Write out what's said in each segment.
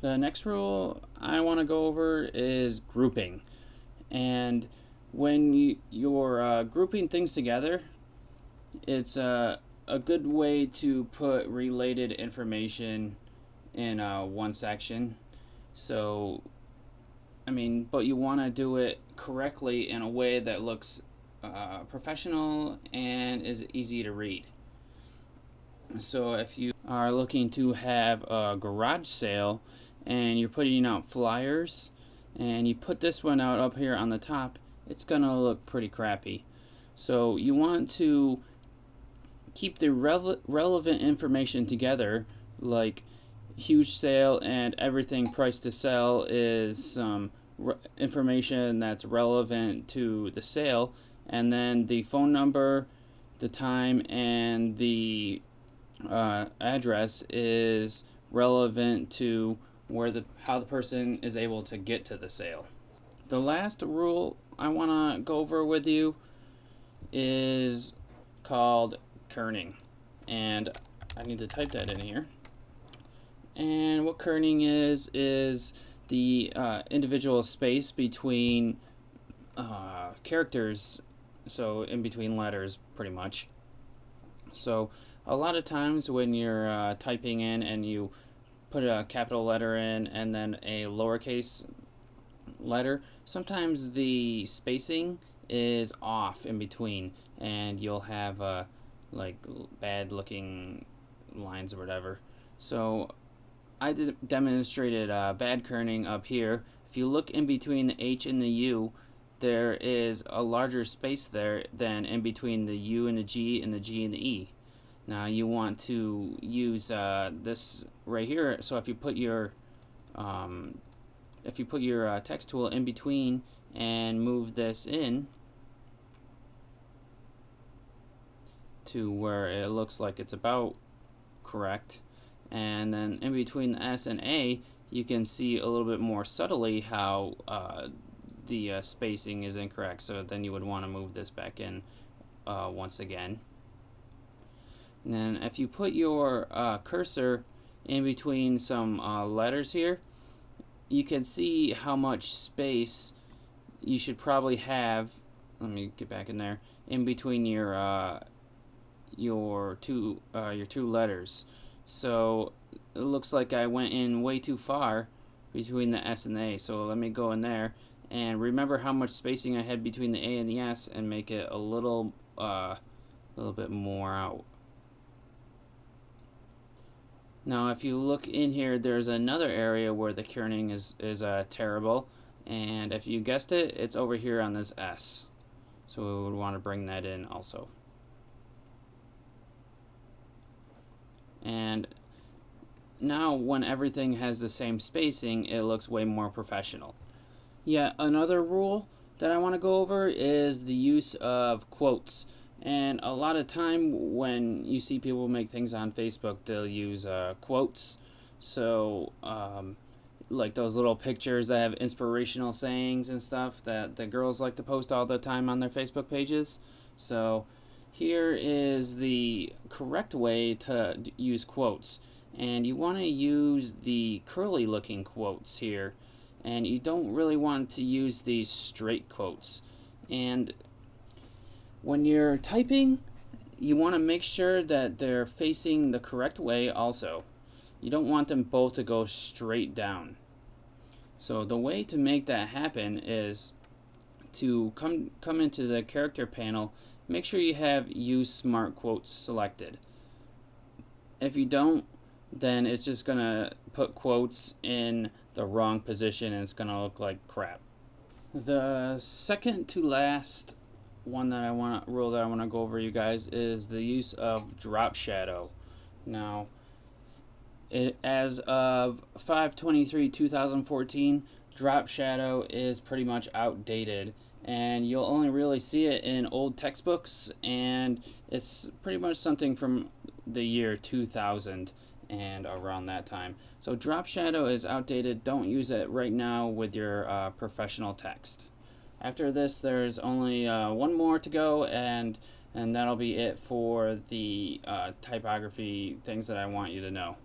The next rule I want to go over is grouping. And when you're grouping things together, it's a good way to put related information in one section. So, but you want to do it correctly in a way that looks professional and is easy to read. So if you are looking to have a garage sale and you're putting out flyers and you put this one out up here on the top, it's gonna look pretty crappy. So you want to keep the relevant information together, like huge sale and everything priced to sell is some information that's relevant to the sale, and then the phone number, the time, and the address is relevant to how the person is able to get to the sale. The last rule I want to go over with you is called kerning, and I need to type that in here. And what kerning is the individual space between characters, so in between letters, pretty much. So a lot of times when you're typing in and you put a capital letter in and then a lowercase letter, sometimes the spacing is off in between and you'll have like bad looking lines or whatever. So I demonstrated bad kerning up here. If you look in between the H and the U, there is a larger space there than in between the U and the G and the G and the E. Now you want to use this right here. So if you put your text tool in between and move this in to where it looks like it's about correct, and then in between the S and A, you can see a little bit more subtly how the spacing is incorrect. So then you would want to move this back in once again. And then if you put your cursor in between some letters here, you can see how much space you should probably have. Let me get back in there. In between your two letters. So it looks like I went in way too far between the S and the A. So let me go in there and remember how much spacing I had between the A and the S and make it a little bit more out. Now if you look in here, there's another area where the kerning is terrible, and if you guessed it, it's over here on this S. So we would want to bring that in also. And now when everything has the same spacing, it looks way more professional. Yeah, another rule that I want to go over is the use of quotes. And a lot of time when you see people make things on Facebook, they'll use quotes. So like those little pictures that have inspirational sayings and stuff that the girls like to post all the time on their Facebook pages. So here is the correct way to use quotes, and you want to use the curly looking quotes here, and you don't really want to use these straight quotes. And when you're typing, you want to make sure that they're facing the correct way also. You don't want them both to go straight down. So the way to make that happen is to come into the character panel. Make sure you have use smart quotes selected. If you don't, then it's just gonna put quotes in the wrong position and it's gonna look like crap. The second to last rule that I want to go over, you guys, is the use of drop shadow. Now, as of 5/23/2014, drop shadow is pretty much outdated, and you'll only really see it in old textbooks, and it's pretty much something from the year 2000 and around that time. So drop shadow is outdated. Don't use it right now with your professional text. After this, there's only one more to go, and that'll be it for the typography things that I want you to know.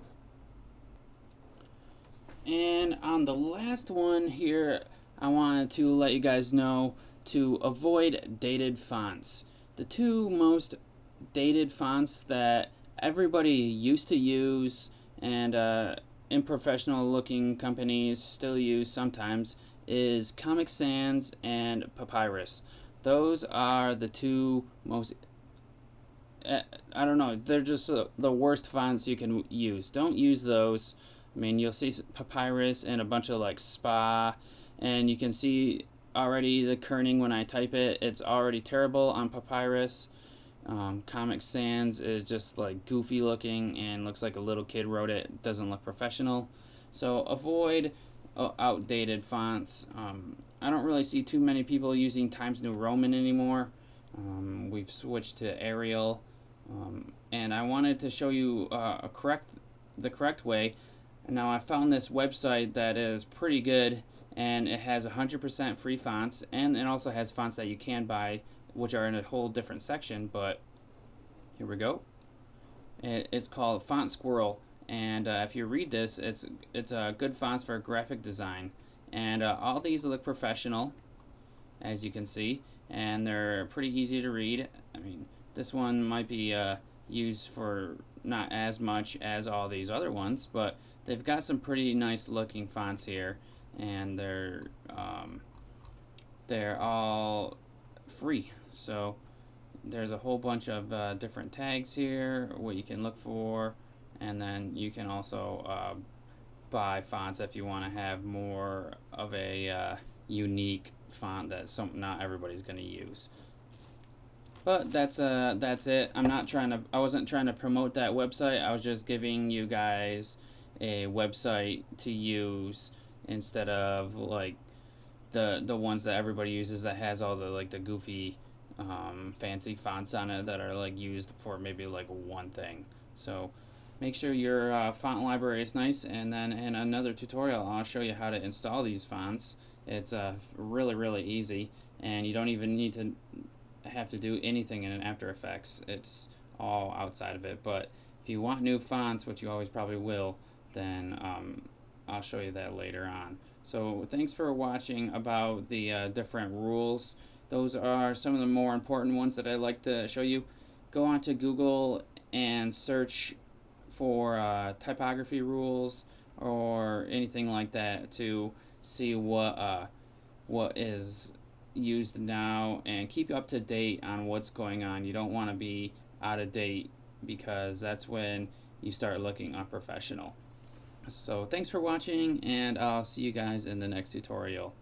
And on the last one here, I wanted to let you guys know to avoid dated fonts. The two most dated fonts that everybody used to use and in professional looking companies still use sometimes is Comic Sans and Papyrus. Those are the two most I don't know. They're just the worst fonts you can use. Don't use those. I mean, you'll see Papyrus and a bunch of like Spa, and you can see already the kerning when I type it. It's already terrible on Papyrus. Comic Sans is just like goofy looking and looks like a little kid wrote it. It doesn't look professional. So avoid outdated fonts. I don't really see too many people using Times New Roman anymore. We've switched to Arial, and I wanted to show you the correct way. Now I found this website that is pretty good, and it has 100% free fonts, and it also has fonts that you can buy, which are in a whole different section. But here we go. It's called Font Squirrel, and if you read this, it's good fonts for graphic design, and all these look professional, as you can see, and they're pretty easy to read. I mean, this one might be used for not as much as all these other ones, but they've got some pretty nice looking fonts here, and they're all free. So there's a whole bunch of different tags here, what you can look for, and then you can also buy fonts if you want to have more of a unique font that not everybody's going to use. But that's it. I wasn't trying to promote that website. I was just giving you guys a website to use instead of like the ones that everybody uses that has all the like the goofy fancy fonts on it that are like used for maybe like one thing. So make sure your font library is nice, and then in another tutorial I'll show you how to install these fonts. It's really easy, and you don't even need to have to do anything in After Effects. It's all outside of it. But if you want new fonts, which you always probably will, then I'll show you that later on. So thanks for watching about the different rules. Those are some of the more important ones that I like to show you. Go on to Google and search for typography rules or anything like that to see what is used now, and keep up to date on what's going on. You don't want to be out of date, because that's when you start looking unprofessional. So thanks for watching, and I'll see you guys in the next tutorial.